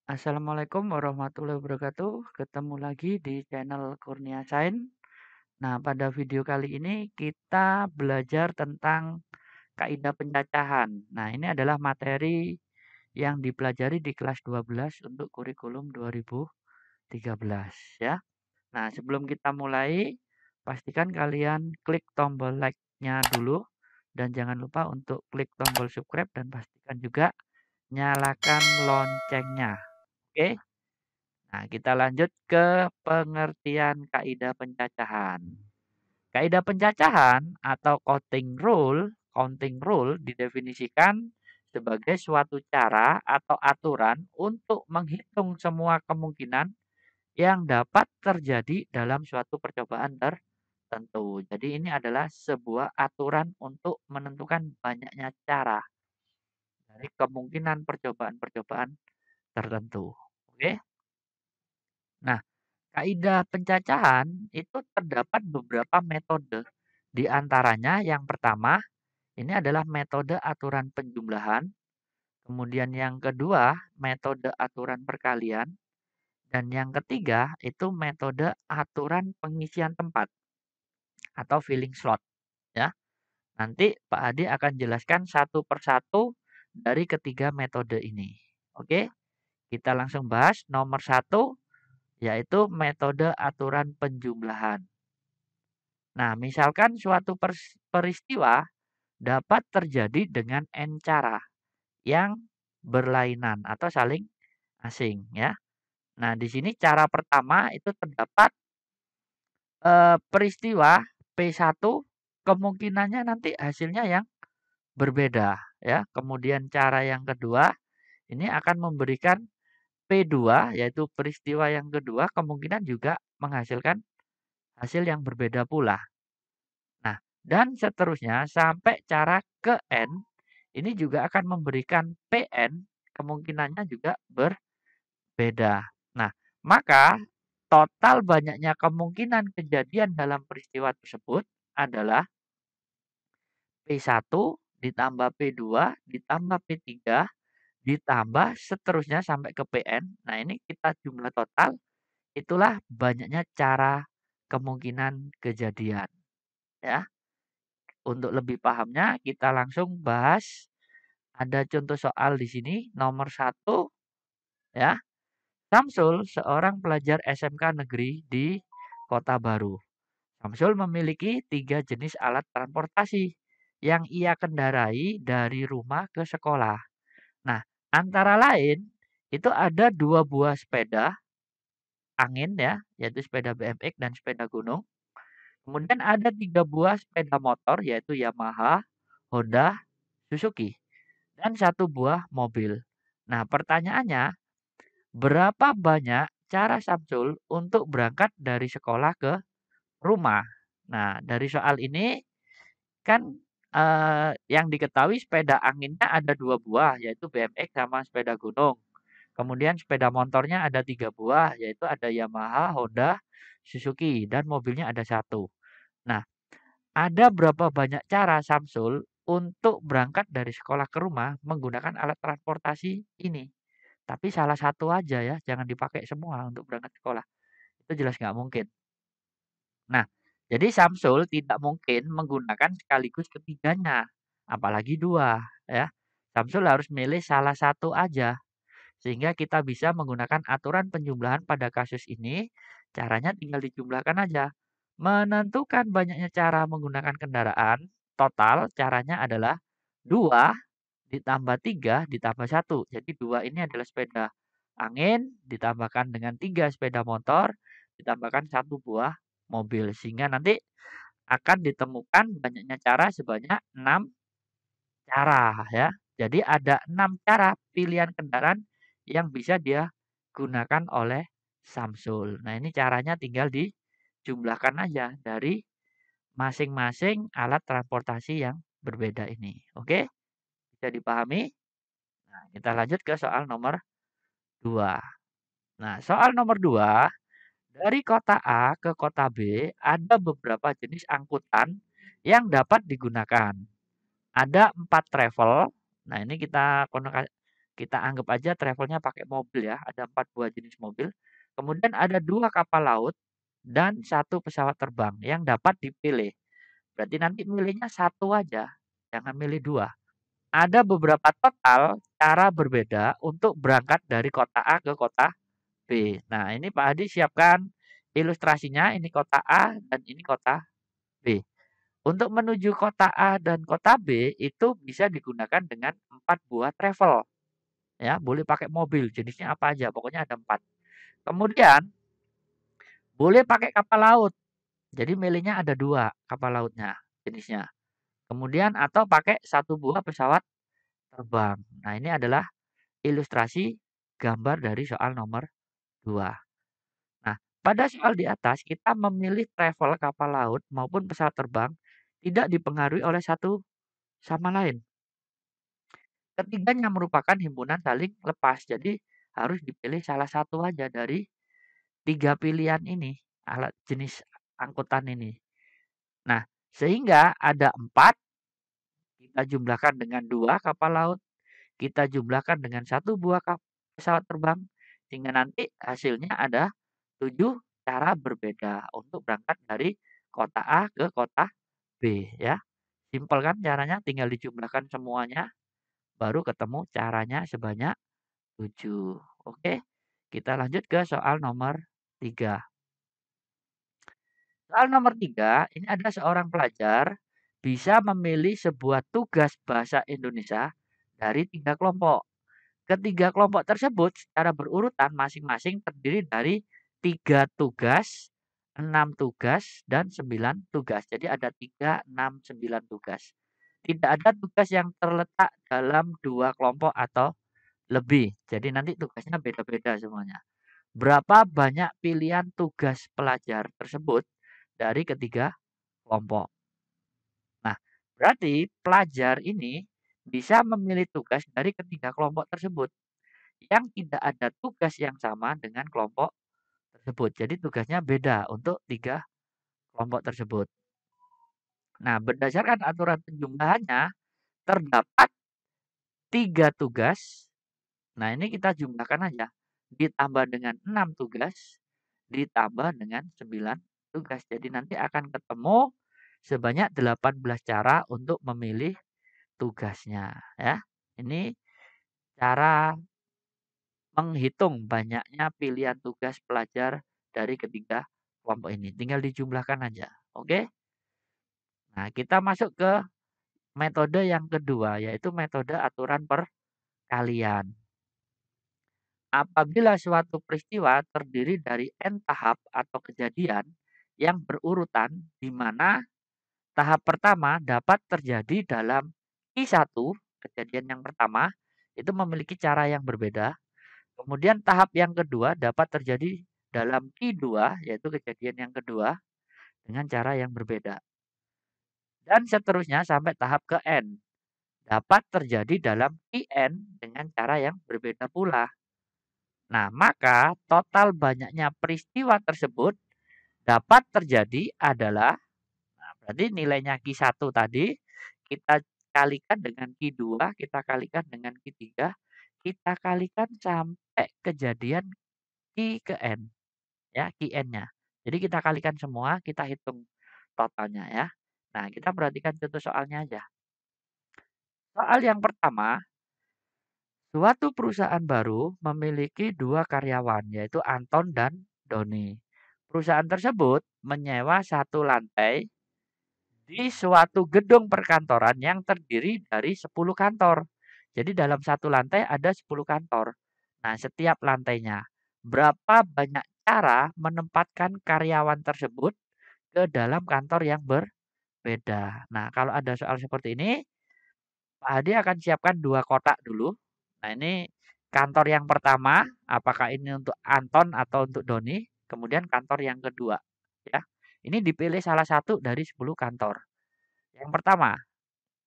Assalamualaikum warahmatullahi wabarakatuh. Ketemu lagi di channel Kurnia Sain. Nah, pada video kali ini kita belajar tentang kaidah pencacahan. Nah, ini adalah materi yang dipelajari di kelas 12 untuk kurikulum 2013 ya. Nah, sebelum kita mulai, pastikan kalian klik tombol like-nya dulu dan jangan lupa untuk klik tombol subscribe dan pastikan juga nyalakan loncengnya. Oke? Nah, kita lanjut ke pengertian kaidah pencacahan. Kaidah pencacahan atau counting rule didefinisikan sebagai suatu cara atau aturan untuk menghitung semua kemungkinan yang dapat terjadi dalam suatu percobaan tertentu. Jadi ini adalah sebuah aturan untuk menentukan banyaknya cara dari kemungkinan percobaan-percobaan tertentu. Oke? Nah, kaidah pencacahan itu terdapat beberapa metode. Di antaranya yang pertama, ini adalah metode aturan penjumlahan. Kemudian yang kedua, metode aturan perkalian. Dan yang ketiga, itu metode aturan pengisian tempat atau filling slot. Ya, nanti Pak Adi akan jelaskan satu persatu dari ketiga metode ini. Oke, kita langsung bahas nomor satu, yaitu metode aturan penjumlahan. Nah, misalkan suatu peristiwa dapat terjadi dengan n cara yang berlainan atau saling asing ya. Nah, di sini cara pertama itu terdapat peristiwa P1 kemungkinannya nanti hasilnya yang berbeda ya. Kemudian cara yang kedua ini akan memberikan P2 yaitu peristiwa yang kedua kemungkinan juga menghasilkan hasil yang berbeda pula. Nah, dan seterusnya sampai cara ke N, ini juga akan memberikan PN, kemungkinannya juga berbeda. Nah, maka total banyaknya kemungkinan kejadian dalam peristiwa tersebut adalah P1 ditambah P2 ditambah P3 ditambah seterusnya sampai ke PN. Nah, ini kita jumlah total, itulah banyaknya cara kemungkinan kejadian. Ya. Untuk lebih pahamnya kita langsung bahas. Ada contoh soal di sini nomor satu ya. Samsul seorang pelajar SMK negeri di Kota Baru. Samsul memiliki 3 jenis alat transportasi yang ia kendarai dari rumah ke sekolah. Nah, antara lain itu ada 2 buah sepeda angin ya, yaitu sepeda BMX dan sepeda gunung. Kemudian ada 3 buah sepeda motor yaitu Yamaha, Honda, Suzuki. Dan satu buah mobil. Nah, pertanyaannya, berapa banyak cara Samsul untuk berangkat dari sekolah ke rumah? Nah, dari soal ini kan yang diketahui sepeda anginnya ada 2 buah, yaitu BMX sama sepeda gunung. Kemudian sepeda motornya ada 3 buah, yaitu ada Yamaha, Honda, Suzuki, dan mobilnya ada satu. Nah, ada berapa banyak cara Samsul untuk berangkat dari sekolah ke rumah menggunakan alat transportasi ini? Tapi salah satu aja ya, jangan dipakai semua untuk berangkat sekolah. Itu jelas nggak mungkin. Nah, jadi Samsul tidak mungkin menggunakan sekaligus ketiganya, apalagi dua ya. Samsul harus milih salah satu aja, sehingga kita bisa menggunakan aturan penjumlahan pada kasus ini. Caranya tinggal dijumlahkan aja. Menentukan banyaknya cara menggunakan kendaraan, total caranya adalah 2 ditambah 3 ditambah satu. Jadi 2 ini adalah sepeda angin, ditambahkan dengan 3 sepeda motor, ditambahkan satu buah mobil. Sehingga nanti akan ditemukan banyaknya cara sebanyak 6 cara ya. Jadi ada 6 cara pilihan kendaraan yang bisa dia gunakan oleh Samsul. Nah, ini caranya tinggal dijumlahkan aja dari masing-masing alat transportasi yang berbeda ini. Oke? Bisa dipahami? Nah, kita lanjut ke soal nomor 2. Nah, soal nomor 2, dari kota A ke kota B ada beberapa jenis angkutan yang dapat digunakan. Ada 4 travel. Nah, ini kita Kita anggap aja travelnya pakai mobil ya, ada 4 buah jenis mobil. Kemudian ada 2 kapal laut dan 1 pesawat terbang yang dapat dipilih. Berarti nanti milihnya satu aja, jangan milih 2. Ada beberapa total cara berbeda untuk berangkat dari kota A ke kota B. Nah, ini Pak Hadi siapkan ilustrasinya, ini kota A dan ini kota B. Untuk menuju kota A dan kota B itu bisa digunakan dengan 4 buah travel. Ya, boleh pakai mobil, jenisnya apa aja, pokoknya ada 4. Kemudian boleh pakai kapal laut. Jadi milihnya ada 2 kapal lautnya jenisnya. Kemudian atau pakai 1 buah pesawat terbang. Nah, ini adalah ilustrasi gambar dari soal nomor 2. Nah, pada soal di atas kita memilih travel kapal laut maupun pesawat terbang tidak dipengaruhi oleh satu sama lain. Ketiganya merupakan himpunan saling lepas. Jadi harus dipilih salah satu aja dari 3 pilihan ini, alat jenis angkutan ini. Nah, sehingga ada 4, kita jumlahkan dengan 2 kapal laut, kita jumlahkan dengan 1 buah pesawat terbang, sehingga nanti hasilnya ada 7 cara berbeda untuk berangkat dari kota A ke kota B ya. Simpel kan caranya, tinggal dijumlahkan semuanya, baru ketemu caranya sebanyak 7. Oke, kita lanjut ke soal nomor 3. Soal nomor 3, ini ada seorang pelajar bisa memilih sebuah tugas bahasa Indonesia dari 3 kelompok. Ketiga kelompok tersebut secara berurutan masing-masing terdiri dari 3 tugas, 6 tugas, dan 9 tugas. Jadi ada 3, 6, 9 tugas. Tidak ada tugas yang terletak dalam 2 kelompok atau lebih. Jadi nanti tugasnya beda-beda semuanya. Berapa banyak pilihan tugas pelajar tersebut dari ketiga kelompok? Nah, berarti pelajar ini bisa memilih tugas dari ketiga kelompok tersebut yang tidak ada tugas yang sama dengan kelompok tersebut. Jadi tugasnya beda untuk 3 kelompok tersebut. Nah, berdasarkan aturan penjumlahannya terdapat 3 tugas. Nah, ini kita jumlahkan aja. Ditambah dengan 6 tugas, ditambah dengan 9 tugas. Jadi nanti akan ketemu sebanyak 18 cara untuk memilih tugasnya ya. Ini cara menghitung banyaknya pilihan tugas pelajar dari ketiga kelompok ini. Tinggal dijumlahkan aja. Oke? Nah, kita masuk ke metode yang kedua, yaitu metode aturan perkalian. Apabila suatu peristiwa terdiri dari n tahap atau kejadian yang berurutan di mana tahap pertama dapat terjadi dalam I1, kejadian yang pertama, itu memiliki cara yang berbeda. Kemudian tahap yang kedua dapat terjadi dalam Q2, yaitu kejadian yang kedua, dengan cara yang berbeda. Dan seterusnya sampai tahap ke N. Dapat terjadi dalam Qn dengan cara yang berbeda pula. Nah, maka total banyaknya peristiwa tersebut dapat terjadi adalah, nah berarti nilainya Q1 tadi, kita kalikan dengan Q2, kita kalikan dengan Q3, kita kalikan sampai kejadian Q ke N. Ya, Qn-nya. Jadi kita kalikan semua, kita hitung totalnya ya. Nah, kita perhatikan contoh soalnya aja. Soal yang pertama, suatu perusahaan baru memiliki 2 karyawan, yaitu Anton dan Doni. Perusahaan tersebut menyewa 1 lantai di suatu gedung perkantoran yang terdiri dari 10 kantor. Jadi dalam 1 lantai ada 10 kantor. Nah, setiap lantainya. Berapa banyak cara menempatkan karyawan tersebut ke dalam kantor yang berbeda. Nah, kalau ada soal seperti ini, Pak Hadi akan siapkan 2 kotak dulu. Nah, ini kantor yang pertama, apakah ini untuk Anton atau untuk Doni. Kemudian kantor yang kedua. Ya, ini dipilih salah satu dari 10 kantor. Yang pertama,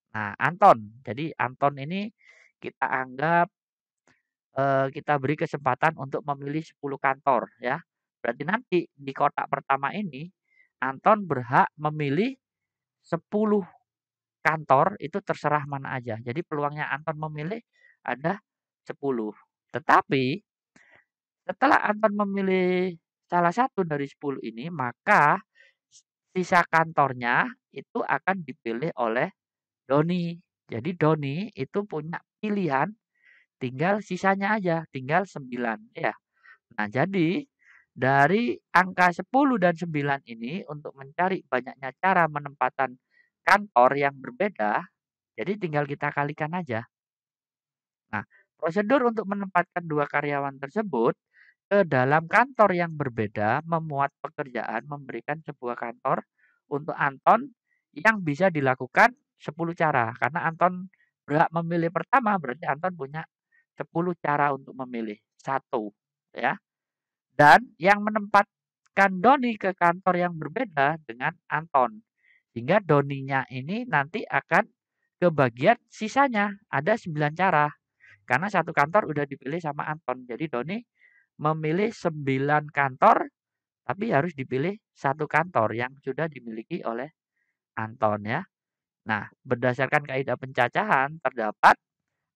nah Anton. Jadi Anton ini kita anggap kita beri kesempatan untuk memilih 10 kantor ya. Berarti nanti di kotak pertama ini Anton berhak memilih 10 kantor itu terserah mana aja. Jadi peluangnya Anton memilih ada 10. Tetapi setelah Anton memilih salah satu dari 10 ini, maka sisa kantornya itu akan dipilih oleh Doni. Jadi Doni itu punya pilihan tinggal sisanya aja, tinggal 9 ya. Nah, jadi dari angka 10 dan 9 ini untuk mencari banyaknya cara menempatkan kantor yang berbeda, jadi tinggal kita kalikan aja. Nah, prosedur untuk menempatkan dua karyawan tersebut ke dalam kantor yang berbeda memuat pekerjaan memberikan sebuah kantor untuk Anton yang bisa dilakukan 10 cara. Karena Anton berhak memilih pertama, berarti Anton punya 10 cara untuk memilih. Satu, ya. Dan yang menempatkan Doni ke kantor yang berbeda dengan Anton. Sehingga Doninya ini nanti akan ke bagian sisanya. Ada 9 cara. Karena satu kantor udah dipilih sama Anton. Jadi Doni memilih 9 kantor, tapi harus dipilih satu kantor yang sudah dimiliki oleh Anton ya. Nah, berdasarkan kaidah pencacahan terdapat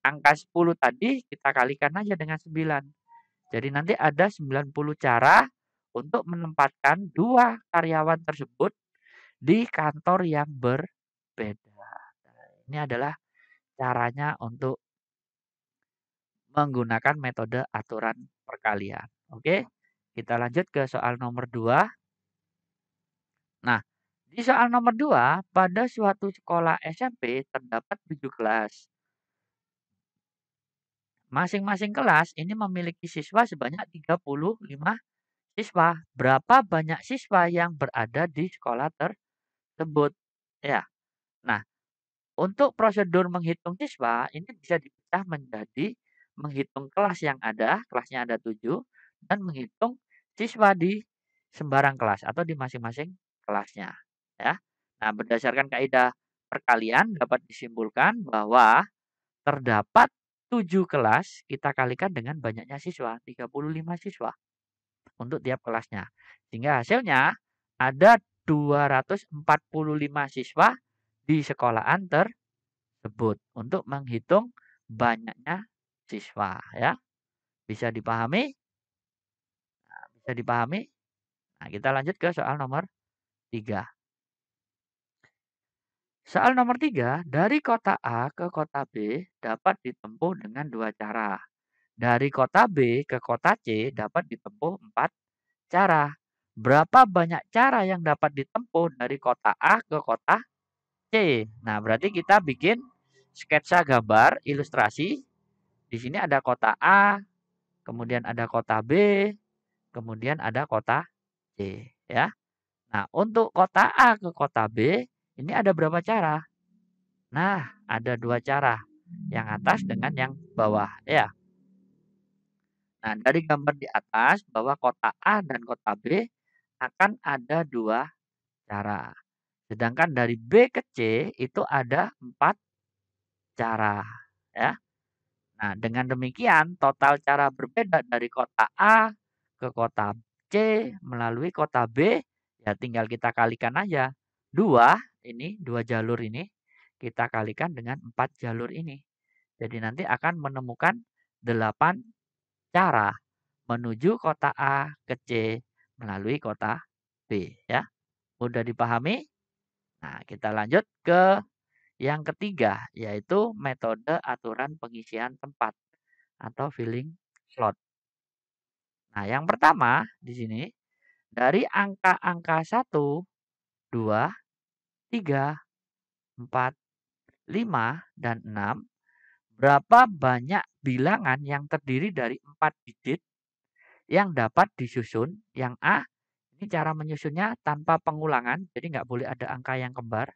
angka 10 tadi kita kalikan aja dengan 9. Jadi nanti ada 90 cara untuk menempatkan dua karyawan tersebut di kantor yang berbeda. Nah, ini adalah caranya untuk menggunakan metode aturan perkalian. Oke, kita lanjut ke soal nomor 2. Nah, di soal nomor 2, pada suatu sekolah SMP terdapat 7 kelas. Masing-masing kelas ini memiliki siswa sebanyak 35 siswa. Berapa banyak siswa yang berada di sekolah tersebut? Ya. Nah, untuk prosedur menghitung siswa ini bisa dipecah menjadi menghitung kelas yang ada, kelasnya ada 7, dan menghitung siswa di sembarang kelas atau di masing-masing kelasnya. Ya. Nah, berdasarkan kaidah perkalian dapat disimpulkan bahwa terdapat 7 kelas kita kalikan dengan banyaknya siswa, 35 siswa untuk tiap kelasnya. Sehingga hasilnya ada 245 siswa di sekolahan tersebut untuk menghitung banyaknya siswa ya. Bisa dipahami? Nah, bisa dipahami? Nah, kita lanjut ke soal nomor 3. Soal nomor 3, dari kota A ke kota B dapat ditempuh dengan dua cara. Dari kota B ke kota C dapat ditempuh 4 cara. Berapa banyak cara yang dapat ditempuh dari kota A ke kota C? Nah, berarti kita bikin sketsa gambar, ilustrasi. Di sini ada kota A, kemudian ada kota B, kemudian ada kota C, ya. Nah, untuk kota A ke kota B, ini ada berapa cara? Nah, ada dua cara. Yang atas dengan yang bawah, ya. Nah, dari gambar di atas bahwa kota A dan kota B akan ada dua cara. Sedangkan dari B ke C itu ada 4 cara. Ya. Nah, dengan demikian total cara berbeda dari kota A ke kota C melalui kota B ya tinggal kita kalikan aja. Dua jalur ini kita kalikan dengan 4 jalur ini. Jadi nanti akan menemukan 8 cara menuju kota A ke C melalui kota B ya. Mudah dipahami? Nah, kita lanjut ke yang ketiga yaitu metode aturan pengisian tempat atau filling slot. Nah, yang pertama di sini dari angka-angka 1, 2, 3, 4, 5, dan 6 berapa banyak bilangan yang terdiri dari 4 digit yang dapat disusun. Yang A, ini cara menyusunnya tanpa pengulangan, jadi nggak boleh ada angka yang kembar.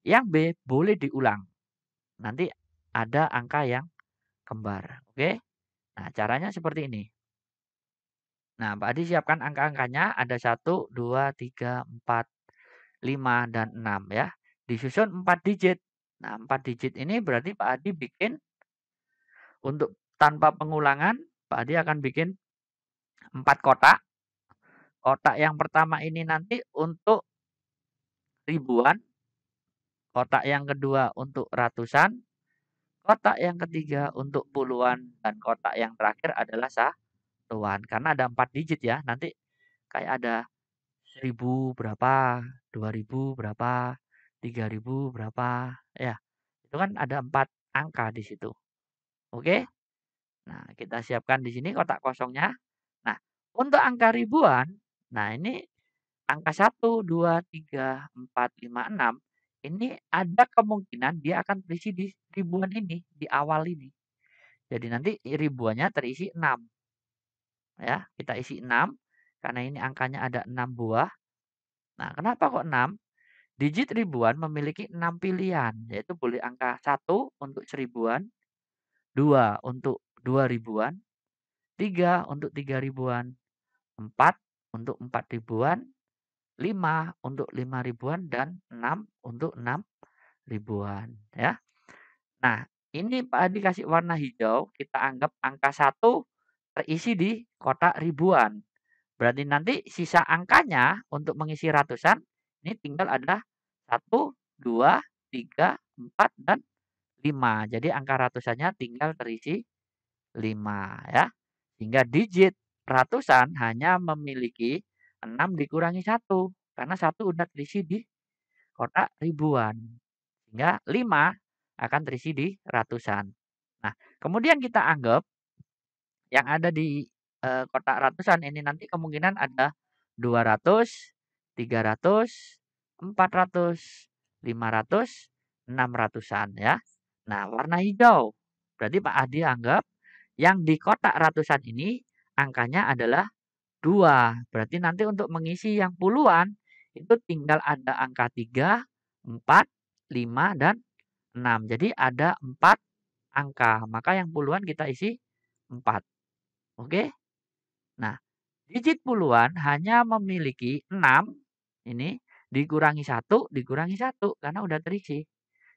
Yang B, boleh diulang. Nanti ada angka yang kembar. Oke? Nah, caranya seperti ini. Nah, Pak Adi siapkan angka-angkanya. Ada 1, 2, 3, 4, 5, dan 6 ya. Disusun 4 digit. Nah, 4 digit ini berarti Pak Adi bikin untuk tanpa pengulangan. Pak Adi akan bikin 4 kotak. Kotak yang pertama ini nanti untuk ribuan. Kotak yang kedua untuk ratusan. Kotak yang ketiga untuk puluhan dan kotak yang terakhir adalah satuan. Karena ada 4 digit ya. Nanti kayak ada 1000 berapa, 2000 berapa, 3000 berapa, ya. Itu kan ada 4 angka di situ. Oke? Nah, kita siapkan di sini kotak kosongnya. Nah, untuk angka ribuan, nah ini angka 1, 2, 3, 4, 5, 6 ini ada kemungkinan dia akan terisi di ribuan ini, di awal ini. Jadi nanti ribuannya terisi 6 ya. Kita isi 6 karena ini angkanya ada 6 buah. Nah, kenapa kok 6? Digit ribuan memiliki 6 pilihan, yaitu boleh angka 1 untuk seribuan, 2 untuk 2000-an, 3 untuk 3000-an, 4 untuk 4000-an, 5 untuk 5000-an, dan 6 untuk 6000-an ya. Nah, ini Pak Adi kasih warna hijau, kita anggap angka 1 terisi di kotak ribuan. Berarti nanti sisa angkanya untuk mengisi ratusan, ini tinggal ada 1, 2, 3, 4, dan 5. Jadi angka ratusannya tinggal terisi 5 ya. Sehingga digit ratusan hanya memiliki 6 dikurangi 1. Karena 1 udah terisi di kotak ribuan. Sehingga 5 akan terisi di ratusan. Nah, kemudian kita anggap yang ada di kotak ratusan ini nanti kemungkinan ada 200, 300, 400, 500, 600-an ya. Nah, warna hijau. Berarti Pak Adi anggap yang di kotak ratusan ini angkanya adalah 2. Berarti nanti untuk mengisi yang puluhan itu tinggal ada angka 3, 4, 5, dan 6. Jadi ada 4 angka. Maka yang puluhan kita isi 4. Oke? Nah, digit puluhan hanya memiliki 6 ini dikurangi 1 karena udah terisi.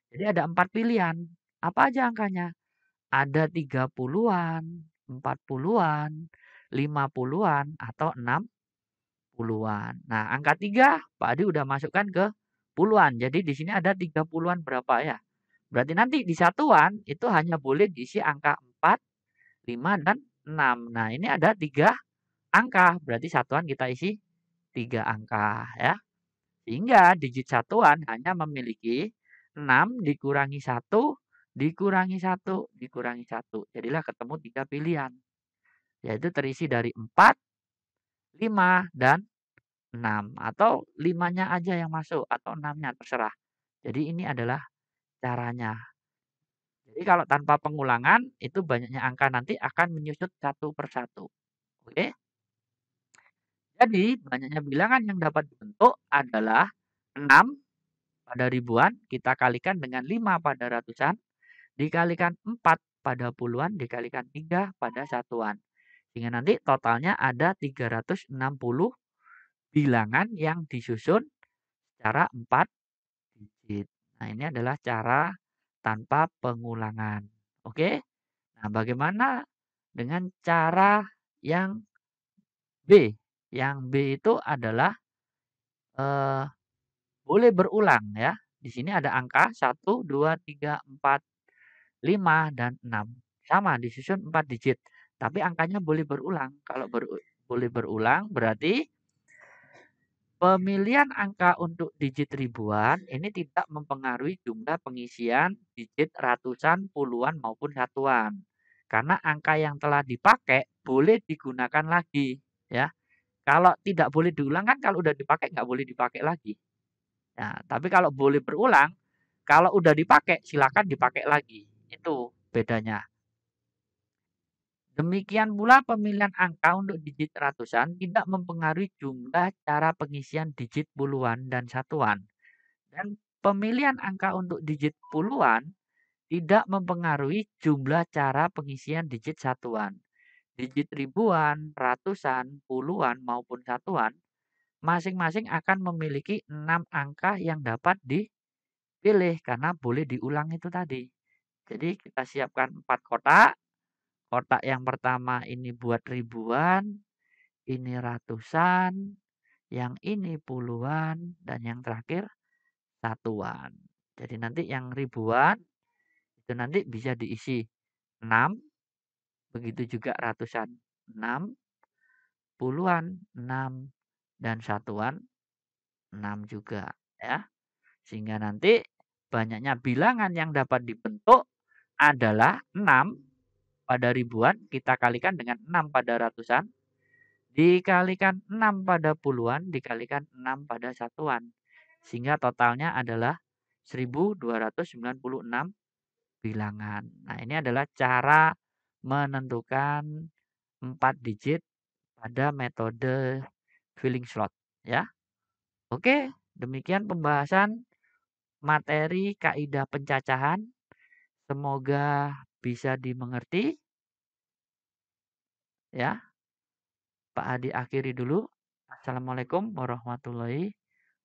Jadi ada 4 pilihan. Apa aja angkanya? Ada 30-an, 40-an, 50-an, atau 60-an. Nah, angka 3 Pak Adi udah masukkan ke puluhan. Jadi di sini ada 30-an berapa ya? Berarti nanti di satuan itu hanya boleh diisi angka 4, 5, dan 6. Nah, ini ada 3 angka, berarti satuan kita isi 3 angka ya. Sehingga digit satuan hanya memiliki 6 dikurangi 1, dikurangi 1, dikurangi 1. Jadilah ketemu 3 pilihan. Yaitu terisi dari 4, 5, dan 6. Atau 5-nya aja yang masuk atau 6-nya terserah. Jadi ini adalah caranya. Jadi kalau tanpa pengulangan itu banyaknya angka nanti akan menyusut satu persatu. Oke? Jadi, banyaknya bilangan yang dapat dibentuk adalah 6 pada ribuan, kita kalikan dengan 5 pada ratusan, dikalikan 4 pada puluhan, dikalikan 3 pada satuan. Sehingga nanti totalnya ada 360 bilangan yang disusun secara 4 digit. Nah, ini adalah cara tanpa pengulangan. Oke? Nah, bagaimana dengan cara yang B? Yang B itu adalah eh, boleh berulang ya. Di sini ada angka 1, 2, 3, 4, 5, dan 6. Sama disusun 4 digit. Tapi angkanya boleh berulang. Kalau boleh berulang berarti pemilihan angka untuk digit ribuan ini tidak mempengaruhi jumlah pengisian digit ratusan, puluhan, maupun satuan. Karena angka yang telah dipakai boleh digunakan lagi ya. Kalau tidak boleh diulang kan kalau udah dipakai nggak boleh dipakai lagi. Nah, tapi kalau boleh berulang, kalau udah dipakai silakan dipakai lagi. Itu bedanya. Demikian pula pemilihan angka untuk digit ratusan tidak mempengaruhi jumlah cara pengisian digit puluhan dan satuan. Dan pemilihan angka untuk digit puluhan tidak mempengaruhi jumlah cara pengisian digit satuan. Digit ribuan, ratusan, puluhan, maupun satuan masing-masing akan memiliki 6 angka yang dapat dipilih karena boleh diulang itu tadi. Jadi kita siapkan 4 kotak. Kotak yang pertama ini buat ribuan, ini ratusan, yang ini puluhan, dan yang terakhir satuan. Jadi nanti yang ribuan itu nanti bisa diisi 6, begitu juga ratusan 6, puluhan 6, dan satuan 6 juga ya. Sehingga nanti banyaknya bilangan yang dapat dibentuk adalah 6 pada ribuan, kita kalikan dengan 6 pada ratusan, dikalikan 6 pada puluhan, dikalikan 6 pada satuan. Sehingga totalnya adalah 1296 bilangan. Nah, ini adalah cara menentukan 4 digit pada metode filling slot ya. Oke, demikian pembahasan materi kaidah pencacahan. Semoga bisa dimengerti ya. Pak Adi akhiri dulu. Assalamualaikum warahmatullahi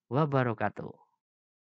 wabarakatuh.